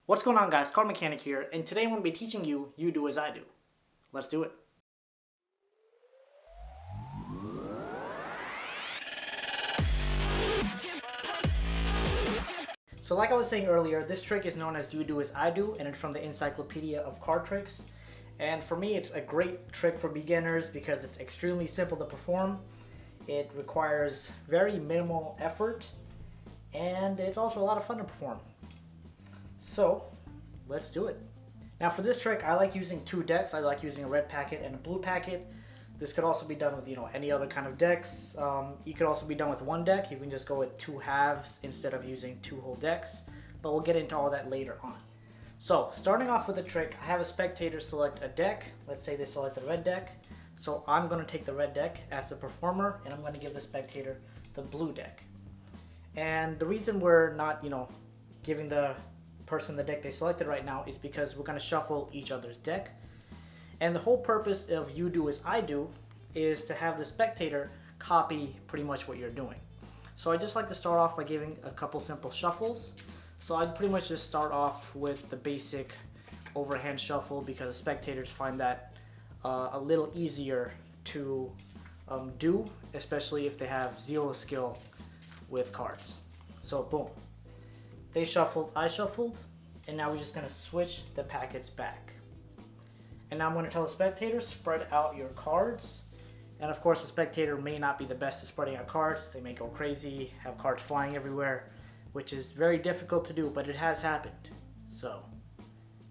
What's going on, guys? CardMechanic here, and today I'm going to be teaching you do as I do. Let's do it. So like I was saying earlier, this trick is known as you do as I do, and it's from the Encyclopedia of Card Tricks. And for me, it's a great trick for beginners because it's extremely simple to perform. It requires very minimal effort, and it's also a lot of fun to perform. So let's do it. Now for this trick, I like using two decks. I like using a red packet and a blue packet. This could also be done with any other kind of decks. You could also be done with one deck. You can just go with two halves instead of using two whole decks. But we'll get into all that later on. So starting off with the trick, I have a spectator select a deck. Let's say they select the red deck. So I'm going to take the red deck as the performer, and I'm going to give the spectator the blue deck. And the reason we're not, giving the person the deck they selected right now is because we're going to shuffle each other's deck. And the whole purpose of you do as I do is to have the spectator copy pretty much what you're doing. So I just like to start off by giving a couple simple shuffles. So I'd pretty much just start off with the basic overhand shuffle because the spectators find that a little easier to do, especially if they have zero skill with cards. So boom. They shuffled, I shuffled, and now we're just going to switch the packets back. And now I'm going to tell the spectator, spread out your cards. And of course the spectator may not be the best at spreading out cards. They may go crazy, have cards flying everywhere, which is very difficult to do, but it has happened. So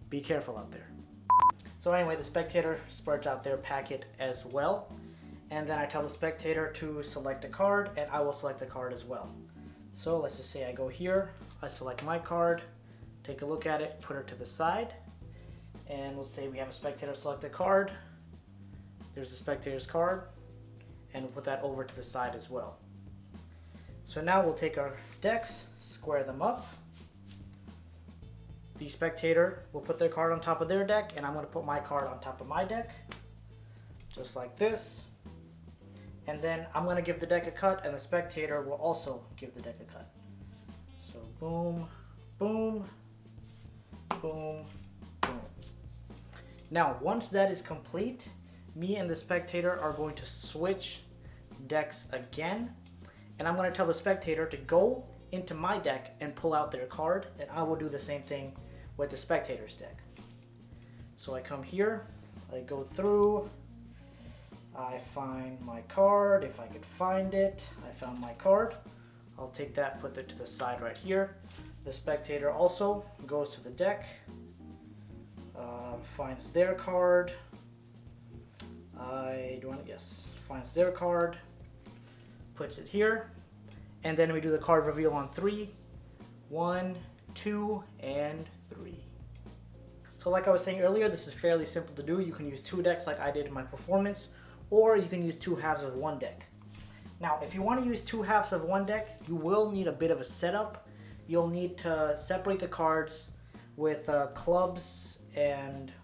be careful out there. So anyway, the spectator spreads out their packet as well. And then I tell the spectator to select a card, and I will select a card as well. So let's just say I go here, I select my card, take a look at it, put it to the side, and let's say we have a spectator select a card. There's the spectator's card, and we'll put that over to the side as well. So now we'll take our decks, square them up. The spectator will put their card on top of their deck, and I'm going to put my card on top of my deck, just like this. And then I'm going to give the deck a cut, and the spectator will also give the deck a cut. So boom, boom, boom, boom. Now once that is complete, me and the spectator are going to switch decks again. And I'm going to tell the spectator to go into my deck and pull out their card, and I will do the same thing with the spectator's deck. So I come here, I go through, I find my card, if I could find it. I found my card. I'll take that, put it to the side right here. The spectator also goes to the deck, finds their card. Finds their card, puts it here, and then we do the card reveal on 3. 1, 2, and 3. So like I was saying earlier, this is fairly simple to do. You can use two decks like I did in my performance, or you can use two halves of one deck. Now, if you want to use two halves of one deck, you will need a bit of a setup. You'll need to separate the cards with clubs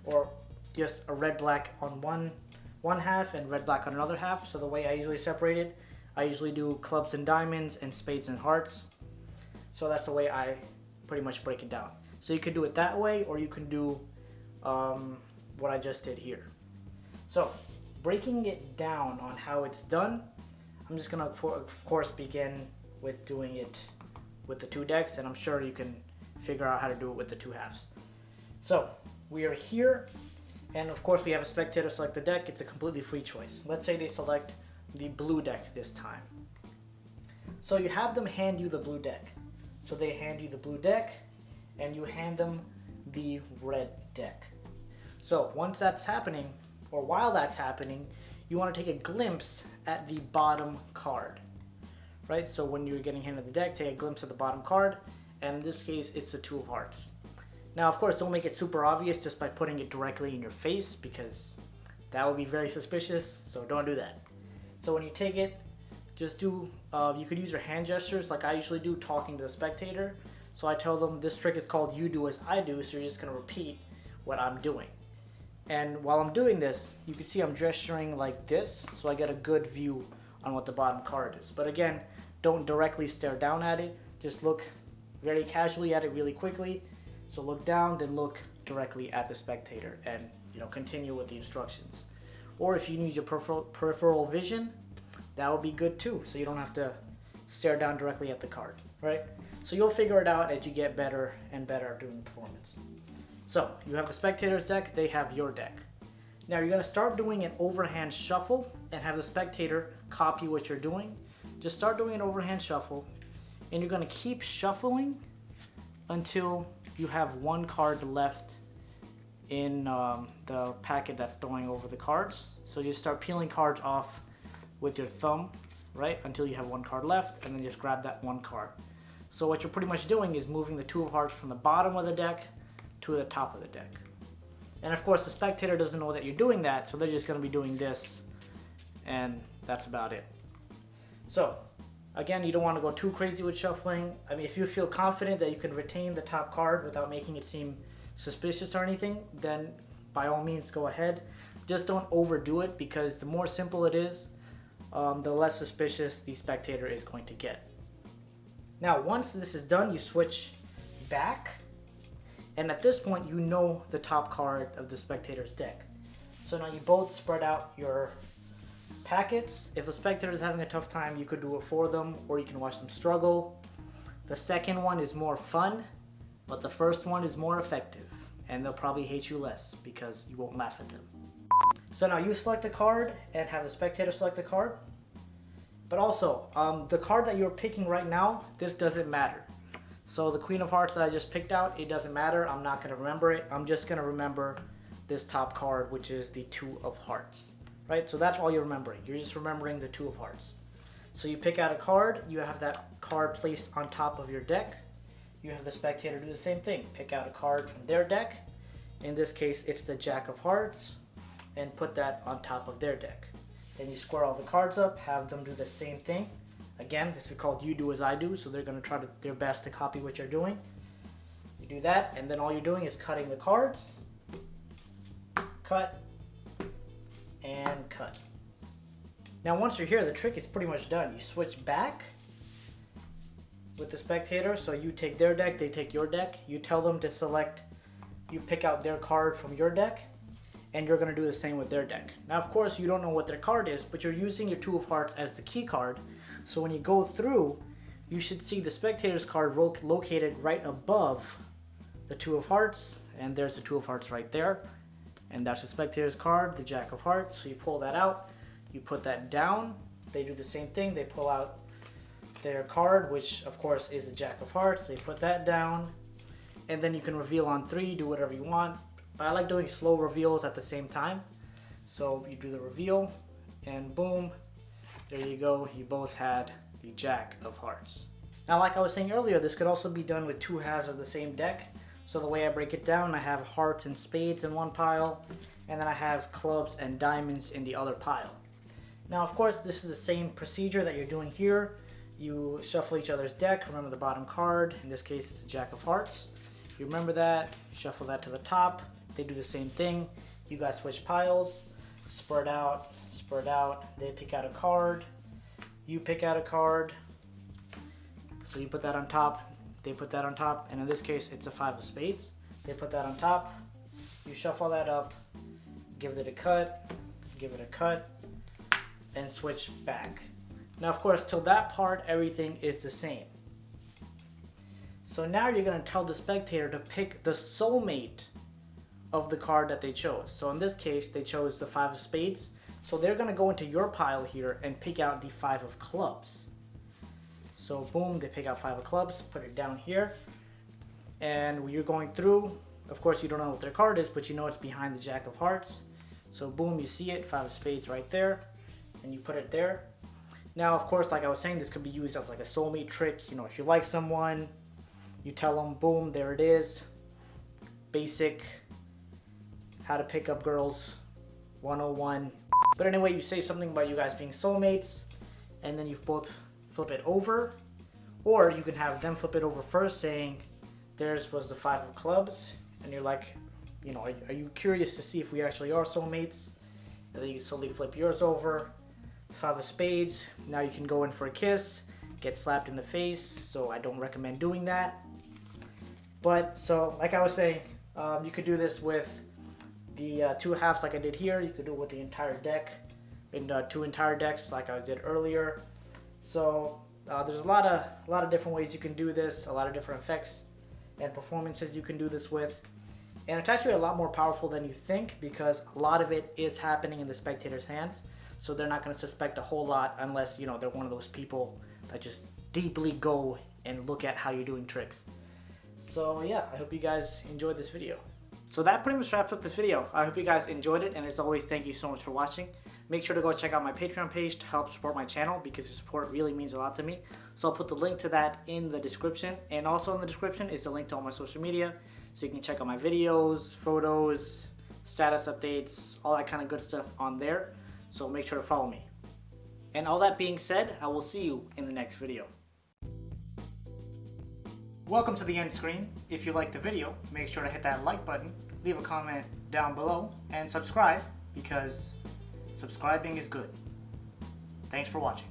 or just a red-black on one half and red-black on another half. So the way I usually separate it, I usually do clubs and diamonds and spades and hearts. So that's the way I pretty much break it down. So you could do it that way, or you can do what I just did here. So breaking it down on how it's done, I'm just gonna of course begin with doing it with the two decks, and I'm sure you can figure out how to do it with the two halves. So we are here, and of course we have a spectator select the deck. It's a completely free choice. Let's say they select the blue deck this time. So you have them hand you the blue deck. So they hand you the blue deck, and you hand them the red deck. So once that's happening, or while that's happening, you want to take a glimpse at the bottom card, right? So when you're getting handed the deck, take a glimpse at the bottom card, and in this case, it's the 2 of hearts. Now, of course, don't make it super obvious just by putting it directly in your face, because that would be very suspicious, so don't do that. So when you take it, just do, you could use your hand gestures like I usually do, talking to the spectator. So I tell them this trick is called you do as I do, so you're just going to repeat what I'm doing. And while I'm doing this, you can see I'm gesturing like this, so I get a good view on what the bottom card is. But again, don't directly stare down at it, just look very casually at it really quickly, So look down, then look directly at the spectator and continue with the instructions. Or if you need your peripheral vision, that would be good too. So you don't have to stare down directly at the card, right? So you'll figure it out as you get better and better doing performance. So you have the spectator's deck, they have your deck. Now you're gonna start doing an overhand shuffle and have the spectator copy what you're doing. Just start doing an overhand shuffle and you're gonna keep shuffling until you have one card left in the packet that's going over the cards. So you start peeling cards off with your thumb, right, until you have one card left, and then just grab that one card. So what you're pretty much doing is moving the two of hearts from the bottom of the deck to the top of the deck. And of course the spectator doesn't know that you're doing that, so they're just going to be doing this, and that's about it. So again, you don't want to go too crazy with shuffling. I mean, if you feel confident that you can retain the top card without making it seem suspicious or anything, then by all means go ahead. Just don't overdo it, because the more simple it is, the less suspicious the spectator is going to get. Now once this is done, you switch back, and at this point you know the top card of the spectator's deck. So now you both spread out your packets. If the spectator is having a tough time, you could do it for them, or you can watch them struggle. The second one is more fun, but the first one is more effective, and they'll probably hate you less because you won't laugh at them. So now you select a card and have the spectator select a card. But also, the card that you're picking right now, this doesn't matter. So the Queen of Hearts that I just picked out, it doesn't matter. I'm not going to remember it. I'm just going to remember this top card, which is the Two of Hearts. Right? So that's all you're remembering. You're just remembering the Two of Hearts. So you pick out a card. You have that card placed on top of your deck. You have the spectator do the same thing. Pick out a card from their deck. In this case, it's the Jack of Hearts. And put that on top of their deck. Then you square all the cards up, have them do the same thing. Again, this is called you do as I do, so they're going to try their best to copy what you're doing. You do that, and then all you're doing is cutting the cards. Cut. And cut. Now once you're here, the trick is pretty much done. You switch back with the spectator, so you take their deck, they take your deck. You tell them to select, you pick out their card from your deck, and you're going to do the same with their deck. Now of course you don't know what their card is, but you're using your Two of Hearts as the key card, so when you go through, you should see the spectator's card located right above the Two of Hearts, and there's the Two of Hearts right there, and that's the spectator's card, the Jack of Hearts. So you pull that out, you put that down, they do the same thing, they pull out their card, which of course is the Jack of Hearts, they put that down, and then you can reveal on 3, do whatever you want. But I like doing slow reveals at the same time. So you do the reveal, and boom, there you go. You both had the Jack of Hearts. Now, like I was saying earlier, this could also be done with two halves of the same deck. So the way I break it down, I have hearts and spades in one pile, and then I have clubs and diamonds in the other pile. Now, of course, this is the same procedure that you're doing here. You shuffle each other's deck. Remember the bottom card. In this case, it's the Jack of Hearts. You remember that. You shuffle that to the top. They do the same thing. You guys switch piles, spread out. They pick out a card. You pick out a card. So you put that on top. They put that on top. And in this case, it's a 5 of spades. They put that on top. You shuffle that up. Give it a cut. Give it a cut. And switch back. Now, of course, till that part, everything is the same. So now you're going to tell the spectator to pick the soulmate of the card that they chose. So in this case, they chose the 5 of spades. So they're going to go into your pile here and pick out the 5 of clubs. So boom, they pick out 5 of clubs, put it down here. And when you're going through, of course you don't know what their card is, but you know it's behind the Jack of Hearts. So boom, you see it, 5 of spades right there, and you put it there. Now, of course, like I was saying, this could be used as like a soulmate trick. You know, if you like someone, you tell them, boom, there it is. Basic how to pick up girls 101. But anyway, you say something about you guys being soulmates, and then you both flip it over. Or you can have them flip it over first, saying theirs was the 5 of clubs, and you're like, you know, are you curious to see if we actually are soulmates? And then you slowly flip yours over. 5 of spades. Now you can go in for a kiss, get slapped in the face, so I don't recommend doing that. But so like I was saying, you could do this with the 2 halves like I did here. You could do it with the entire deck in 2 entire decks like I did earlier. So there's a lot of different ways you can do this, a lot of different effects and performances you can do this with. And it's actually a lot more powerful than you think, because a lot of it is happening in the spectator's hands. So they're not going to suspect a whole lot unless, you know, they're one of those people that just deeply go and look at how you're doing tricks. So yeah, I hope you guys enjoyed this video. So that pretty much wraps up this video. I hope you guys enjoyed it, and as always, thank you so much for watching. Make sure to go check out my Patreon page to help support my channel, because your support really means a lot to me. So I'll put the link to that in the description, and also in the description is the link to all my social media, so you can check out my videos, photos, status updates, all that kind of good stuff on there. So make sure to follow me. And all that being said, I will see you in the next video. Welcome to the end screen. If you liked the video, make sure to hit that like button, leave a comment down below, and subscribe, because subscribing is good. Thanks for watching.